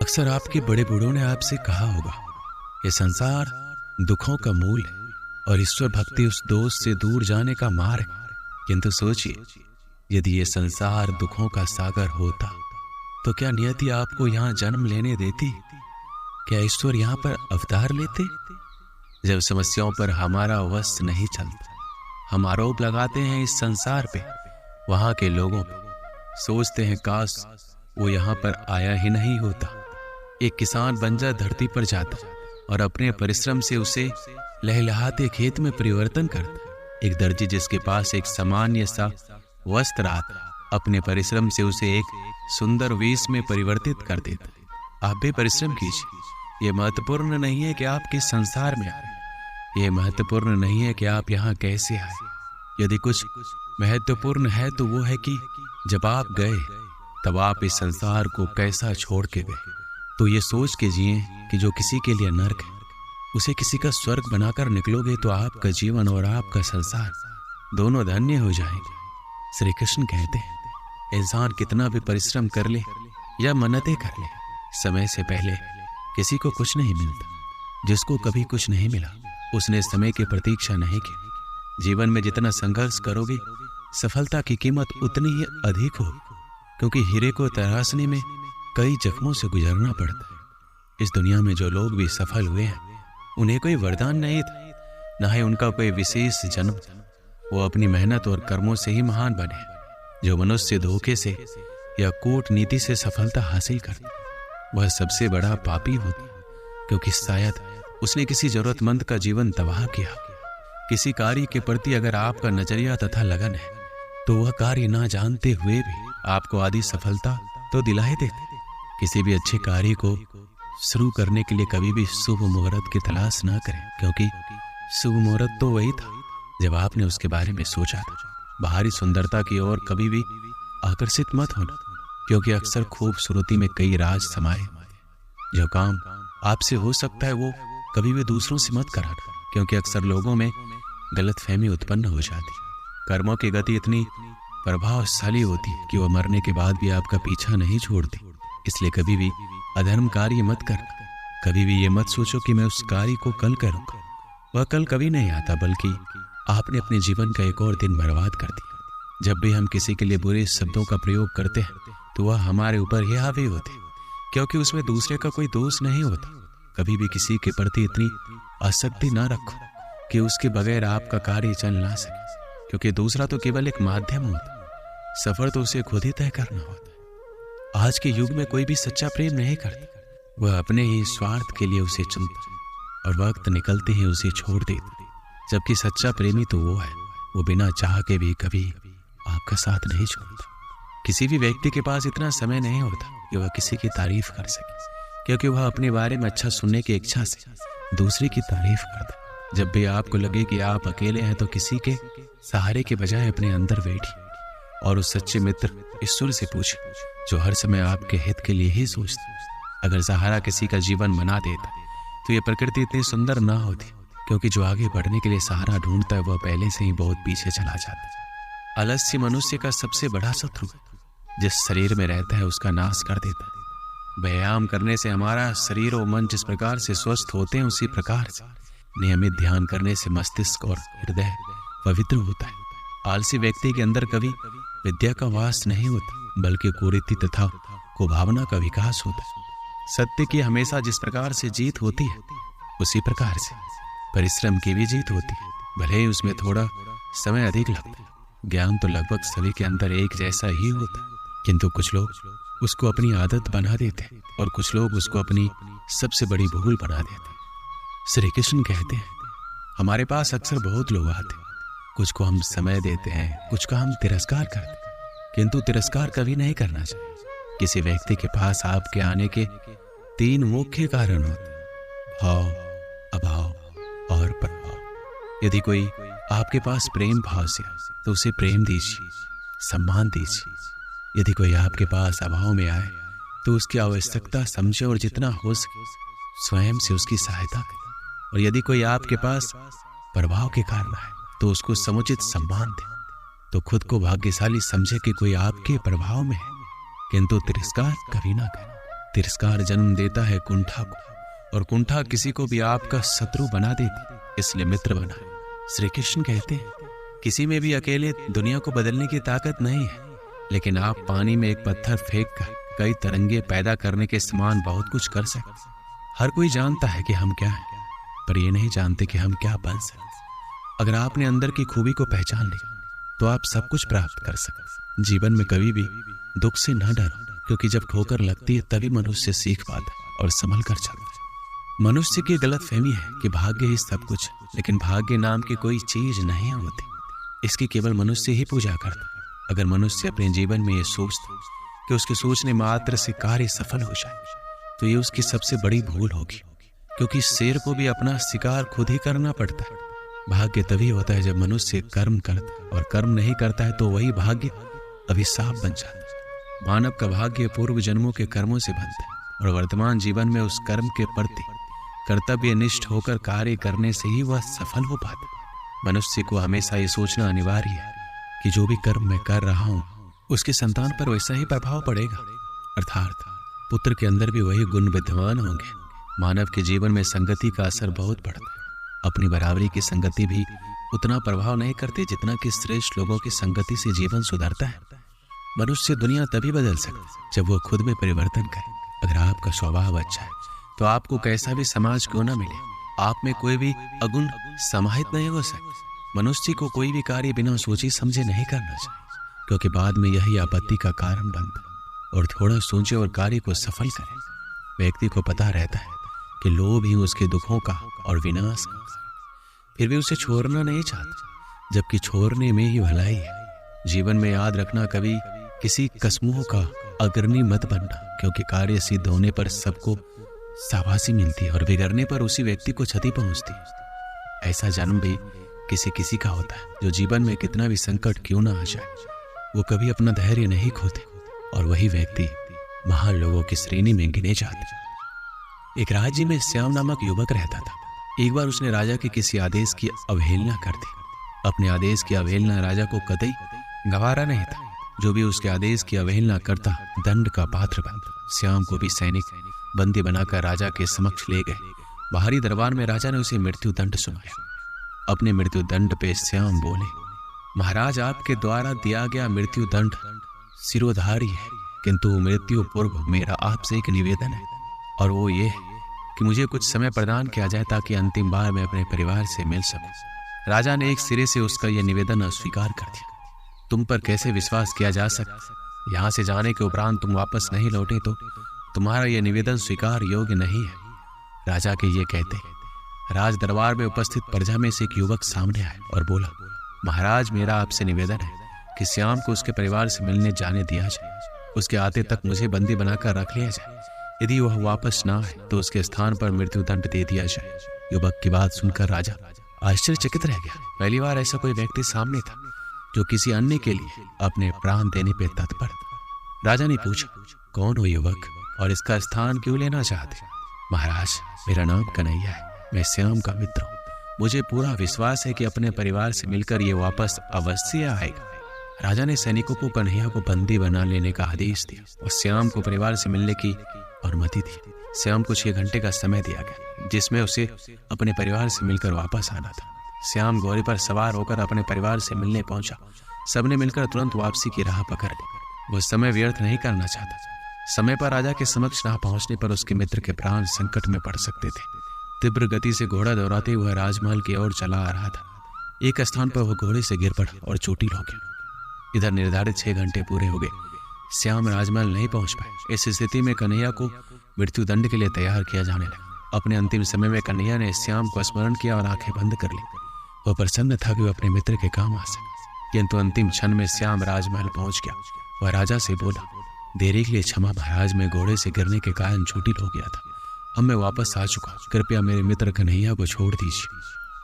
अक्सर आपके बड़े बूढ़ों ने आपसे कहा होगा, ये संसार दुखों का मूल है और ईश्वर भक्ति उस दोस्त से दूर जाने का मार्ग है। किंतु सोचिए, यदि ये संसार दुखों का सागर होता तो क्या नियति आपको यहाँ जन्म लेने देती? क्या ईश्वर यहाँ पर अवतार लेते? जब समस्याओं पर हमारा वश नहीं चलता, हम आरोप लगाते हैं इस संसार पे, वहां के लोगों पे, सोचते हैं काश वो यहाँ पर आया ही नहीं होता। एक किसान बंजर धरती पर जाता और अपने परिश्रम से उसे लहलहाते खेत में परिवर्तन करता। एक दर्जी जिसके पास एक सामान्य सा वस्त्र आता, अपने परिश्रम से उसे एक सुंदर वेश में परिवर्तित कर देता। आप भी परिश्रम कीजिए। ये महत्वपूर्ण नहीं है कि आप किस संसार में आए, ये महत्वपूर्ण नहीं है कि आप यहाँ कैसे आए। यदि कुछ महत्वपूर्ण है तो वो है कि जब आप गए तब आप इस संसार को कैसा छोड़ के गए। तो ये सोच के जिए कि जो किसी के लिए नर्क है उसे किसी का स्वर्ग बनाकर निकलोगे तो आपका जीवन और आपका संसार दोनों धन्य हो जाएंगे। श्री कृष्ण कहते हैं, इंसान कितना भी परिश्रम कर ले या मन्नतें कर ले, समय से पहले किसी को कुछ नहीं मिलता। जिसको कभी कुछ नहीं मिला उसने समय की प्रतीक्षा नहीं की। जीवन में जितना संघर्ष करोगे सफलता की कीमत उतनी ही अधिक होगी, क्योंकि हीरे को तराशने में कई जख्मों से गुजरना पड़ता है। इस दुनिया में जो लोग भी सफल हुए हैं उन्हें कोई वरदान नहीं था, न ही उनका कोई विशेष जन्म था। वो अपनी मेहनत और कर्मों से ही महान बने। जो मनुष्य धोखे से या कूटनीति से सफलता हासिल करता वह सबसे बड़ा पापी होता, क्योंकि शायद उसने किसी जरूरतमंद का जीवन तबाह किया। किसी कार्य के प्रति अगर आपका नजरिया तथा लगन है तो वह कार्य ना जानते हुए भी आपको आधी सफलता तो दिला ही देते। किसी भी अच्छे कार्य को शुरू करने के लिए कभी भी शुभ मुहूर्त की तलाश ना करें, क्योंकि शुभ मुहूर्त तो वही था जब आपने उसके बारे में सोचा था। बाहरी सुंदरता की ओर कभी भी आकर्षित मत होना, क्योंकि अक्सर खूबसूरती में कई राज समाये। जो काम आपसे हो सकता है वो कभी भी दूसरों से मत कराना, क्योंकि अक्सर लोगों में गलतफहमी उत्पन्न हो जाती। कर्मों की गति इतनी प्रभावशाली होती है कि वह मरने के बाद भी आपका पीछा नहीं छोड़ती। इसलिए कभी भी अधर्म कार्य मत करना। कभी भी ये मत सोचो कि मैं उस कार्य को कल करूंगा, वह कल कभी नहीं आता, बल्कि आपने अपने जीवन का एक और दिन बर्बाद कर दिया। जब भी हम किसी के लिए बुरे शब्दों का प्रयोग करते हैं तो वह हमारे ऊपर ही हावी होते, क्योंकि उसमें दूसरे का कोई दोष नहीं होता। कभी भी किसी के प्रति इतनी आसक्ति ना रखो कि उसके बगैर आपका कार्य चल ना सके, क्योंकि दूसरा तो केवल एक माध्यम होता, सफर तो उसे खुद ही तय करना होता है। आज के युग में कोई भी सच्चा प्रेम नहीं करता, वह अपने ही स्वार्थ के लिए उसे चुनता और वक्त निकलते ही उसे छोड़ देता। जबकि सच्चा प्रेमी तो वो है, वो बिना चाह के भी कभी आपका साथ नहीं छोड़ता। किसी भी व्यक्ति के पास इतना समय नहीं होता कि वह किसी की तारीफ कर सके, क्योंकि वह अपने बारे में अच्छा सुनने की इच्छा से दूसरे की तारीफ करता। जब भी आपको लगे कि आप अकेले हैं तो किसी के सहारे के बजाय अपने अंदर बैठिए और उस सच्चे मित्र ईश्वर से पूछे, जो हर समय आपके हित के लिए ही सोचता। अगर सहारा किसी का जीवन बना देता तो ये प्रकृति इतनी सुंदर ना होती, क्योंकि जो आगे बढ़ने के लिए सहारा ढूंढता है वह पहले से ही बहुत पीछे चला जाता है। आलस्य मनुष्य का सबसे बड़ा शत्रु है। जिस शरीर में रहता है उसका नाश कर देता है। व्यायाम करने से हमारा शरीर और मन जिस प्रकार से स्वस्थ होते हैं, उसी प्रकार से नियमित ध्यान करने से मस्तिष्क और हृदय पवित्र होता है। आलसी व्यक्ति के अंदर कभी विद्या का वास नहीं होता, बल्कि कुरीति तथा कुभावना का विकास होता है। सत्य की हमेशा जिस प्रकार से जीत होती है, उसी प्रकार से परिश्रम की भी जीत होती है, भले ही उसमें थोड़ा समय अधिक लगता है। ज्ञान तो लगभग सभी के अंदर एक जैसा ही होता है, किंतु कुछ लोग उसको अपनी आदत बना देते हैं और कुछ लोग उसको अपनी सबसे बड़ी भूल बना देते हैं। श्री कृष्ण कहते हैं, हमारे पास अक्सर बहुत लोग आते हैं, कुछ को हम समय देते हैं, कुछ का हम तिरस्कार करते हैं, किंतु तिरस्कार कभी नहीं करना चाहिए। किसी व्यक्ति के पास आपके आने के 3 मुख्य कारण होते हैं, भाव, अभाव और प्रभाव। यदि कोई आपके पास प्रेम भाव से तो उसे प्रेम दीजिए, सम्मान दीजिए। यदि कोई आपके पास अभाव में आए तो उसकी आवश्यकता समझे और जितना हो सके स्वयं से उसकी सहायता करें। और यदि कोई आपके पास प्रभाव के कारण आए तो उसको समुचित सम्मान दें। तो खुद को भाग्यशाली समझे कि कोई आपके प्रभाव में है, किंतु तिरस्कार कभी ना करें। तिरस्कार जन्म देता है कुंठा को, और कुंठा किसी को भी आपका शत्रु बना देती, इसलिए मित्र बना। श्री कृष्ण कहते हैं किसी में भी अकेले दुनिया को बदलने की ताकत नहीं है, लेकिन आप पानी में एक पत्थर फेंक कर कई तरंगे पैदा करने के समान बहुत कुछ कर सकते। हर कोई जानता है कि हम क्या हैं, पर ये नहीं जानते कि हम क्या बन सकते। अगर आपने अंदर की खूबी को पहचान लिया तो आप सब कुछ प्राप्त कर सकते। जीवन में कभी भी दुख से न डरो, क्योंकि जब ठोकर लगती है तभी मनुष्य सीख पाता है और संभल कर चलता है। मनुष्य की गलतफहमी है कि भाग्य ही सब कुछ, लेकिन भाग्य नाम की कोई चीज नहीं होती, इसकी केवल मनुष्य ही पूजा करता। अगर मनुष्य अपने जीवन में ये सोचता कि उसके सोचने मात्र से कार्य सफल हो जाए, तो ये उसकी सबसे बड़ी भूल होगी, क्योंकि शेर को भी अपना शिकार खुद ही करना पड़ता है। भाग्य तभी होता है जब मनुष्य कर्म करता है, और कर्म नहीं करता है तो वही भाग्य अभिशाप बन जाता है। मानव का भाग्य पूर्व जन्मों के कर्मों से बनता है, और वर्तमान जीवन में उस कर्म के प्रति कर्तव्यनिष्ठ होकर कार्य करने से ही वह सफल हो पाता है। मनुष्य को हमेशा ये सोचना अनिवार्य है कि जो भी कर्म मैं कर रहा हूँ उसके संतान पर वैसा ही प्रभाव पड़ेगा, अर्थात पुत्र के अंदर भी वही गुण विद्यमान होंगे। मानव के जीवन में संगति का असर बहुत पड़ता है। अपनी बराबरी की संगति भी उतना प्रभाव नहीं करती जितना कि श्रेष्ठ लोगों की संगति से जीवन सुधरता है। मनुष्य दुनिया तभी बदल सकता है जब वो खुद में परिवर्तन करे। अगर आपका स्वभाव अच्छा है तो आपको कैसा भी समाज क्यों ना मिले, आप में कोई भी अगुण समाहित नहीं हो सकता। मनुष्य को कोई भी कार्य बिना सोचे समझे नहीं करना चाहिए, क्योंकि बाद में यही आपत्ति का कारण बनता है। और थोड़ा सोचे और कार्य को सफल करे। व्यक्ति को पता रहता है कि लोभ ही उसके दुखों का और विनाश का, फिर भी उसे छोड़ना नहीं चाहता, जबकि छोड़ने में ही भलाई है। जीवन में याद रखना, कभी किसी कसमों का अग्रणी मत बनना, क्योंकि कार्य सिद्ध होने पर सबको शाबाशी मिलती है और बिगड़ने पर उसी व्यक्ति को क्षति पहुंचती है। ऐसा जन्म भी किसी किसी का होता है जो जीवन में कितना भी संकट क्यों ना आ जाए, वो कभी अपना धैर्य नहीं खोते, और वही व्यक्ति महान लोगों की श्रेणी में गिने जाते। एक राज्य में श्याम नामक युवक रहता था। एक बार उसने राजा के किसी आदेश की अवहेलना कर दी। अपने आदेश की अवहेलना राजा को कतई गवारा नहीं था। जो भी उसके आदेश की अवहेलना करता दंड का पात्र बनता। श्याम को भी सैनिक बंदी बनाकर राजा के समक्ष ले गए। बाहरी दरबार में राजा ने उसे मृत्यु दंड सुनाया। अपने मृत्यु दंड पे श्याम बोले, महाराज, आपके द्वारा दिया गया मृत्यु दंड सिरोधारी है, किंतु मृत्यु पूर्व मेरा आपसे एक निवेदन है, और वो ये है कि मुझे कुछ समय प्रदान किया जाए ताकि अंतिम बार मैं अपने परिवार से मिल सकूं। राजा ने एक सिरे से उसका यह निवेदन अस्वीकार कर दिया। तुम पर कैसे विश्वास किया जा सकता? यहाँ से जाने के उपरांत तुम वापस नहीं लौटे तो तुम्हारा यह निवेदन स्वीकार योग्य नहीं है। राजा के ये कहते राज दरबार में उपस्थित प्रजा में से एक युवक सामने आया और बोला, महाराज, मेरा आपसे निवेदन है कि श्याम को उसके परिवार से मिलने जाने दिया जाए। उसके आते तक मुझे बंदी बनाकर रख लिया जाए। यदि वह वापस ना आए तो उसके स्थान पर मृत्यु दंड दे दिया जाए। युवक की बात सुनकर राजा आश्चर्यचकित रह गया। पहली बार ऐसा कोई व्यक्ति सामने था जो किसी अन्य के लिए अपने प्राण देने पे तत्पर था। राजा ने पूछा, कौन हो युवक और इसका स्थान क्यों लेना चाहते? महाराज, मेरा नाम कन्हैया है, मैं श्याम का मित्र हूँ। मुझे पूरा विश्वास है कि अपने परिवार से मिलकर ये वापस अवश्य आएगा। राजा ने सैनिकों को कन्हैया को बंदी बना लेने का आदेश दिया और श्याम को परिवार से मिलने की अनुमति दी। श्याम को 6 घंटे का समय दिया गया जिसमें उसे अपने परिवार से मिलकर वापस आना था। श्याम घोड़े पर सवार होकर अपने परिवार से मिलने पहुंचा। सबने मिलकर तुरंत वापसी की राह पकड़ ली। वो समय व्यर्थ नहीं करना चाहता। समय पर राजा के समक्ष ना पहुंचने पर उसके मित्र के प्राण संकट में पड़ सकते थे। तीव्र गति से घोड़ा दौड़ाते हुए राजमहल की ओर चला आ रहा था। एक स्थान पर वह घोड़े से गिर पड़ा और चोटिल हो गया। इधर निर्धारित 6 घंटे पूरे हो गए। श्याम राजमहल नहीं पहुंच पाए। इस स्थिति में कन्हैया को मृत्यु दंड के लिए तैयार किया जाने लगा। अपने अंतिम समय में कन्हैया ने श्याम को स्मरण किया और आंखें बंद कर ली। वह प्रसन्न था कि वह अपने मित्र के काम आ सके, किंतु अंतिम क्षण में श्याम राजमहल पहुंच गया। वह राजा से बोला, देरी के लिए क्षमा महाराज, मैं घोड़े से गिरने के कारण चोटिल हो गया था। अब मैं वापस आ चुका हूं, कृपया मेरे मित्र कन्हैया को छोड़ दीजिए।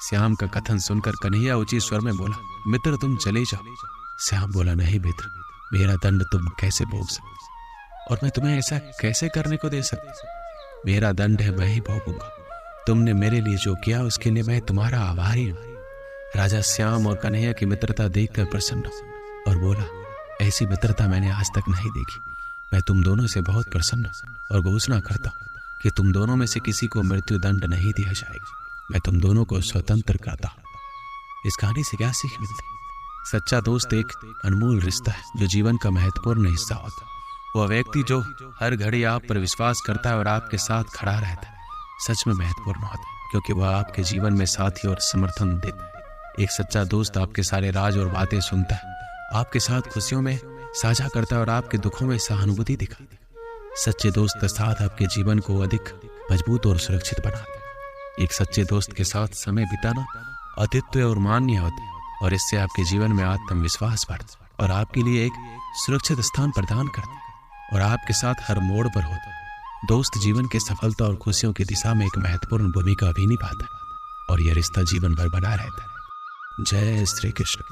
श्याम का कथन सुनकर कन्हैया ऊंची स्वर में बोला, मित्र तुम चले जाओ। श्याम बोला, नहीं मित्र, मेरा दंड तुम कैसे भोग सकते और मैं तुम्हें ऐसा कैसे करने को दे सकती? मेरा दंड है, मैं ही भोगूंगा। तुमने मेरे लिए जो किया उसके लिए मैं तुम्हारा आभारी हूं। राजा श्याम और कन्हैया की मित्रता देखकर प्रसन्न हुआ और बोला, ऐसी मित्रता मैंने आज तक नहीं देखी। मैं तुम दोनों से बहुत प्रसन्न और घोषणा करता हूँ कि तुम दोनों में से किसी को मृत्यु दंड नहीं दिया जाएगा। मैं तुम दोनों को स्वतंत्र करता हूँ। इस कहानी से क्या सीख मिलती? सच्चा दोस्त एक अनमोल रिश्ता है जो जीवन का महत्वपूर्ण हिस्सा होता है। वह व्यक्ति जो हर घड़ी आप पर विश्वास करता है और आपके साथ खड़ा रहता है सच में महत्वपूर्ण होता है, क्योंकि वह आपके जीवन में साथी और समर्थन देता है। एक सच्चा दोस्त आपके सारे राज और बातें सुनता है, आपके साथ खुशियों में साझा करता है और आपके दुखों में सहानुभूति दिखाता है। सच्चे दोस्त का साथ आपके जीवन को अधिक मजबूत और सुरक्षित बनाता है। एक सच्चे दोस्त के साथ समय बिताना अद्वितीय और मान्य होता है और इससे आपके जीवन में आत्मविश्वास बढ़ता है और आपके लिए एक सुरक्षित स्थान प्रदान करता है और आपके साथ हर मोड़ पर होता है। दोस्त जीवन की सफलता और खुशियों की दिशा में एक महत्वपूर्ण भूमिका भी निभाता है और यह रिश्ता जीवन भर बना रहता है। जय श्री कृष्ण।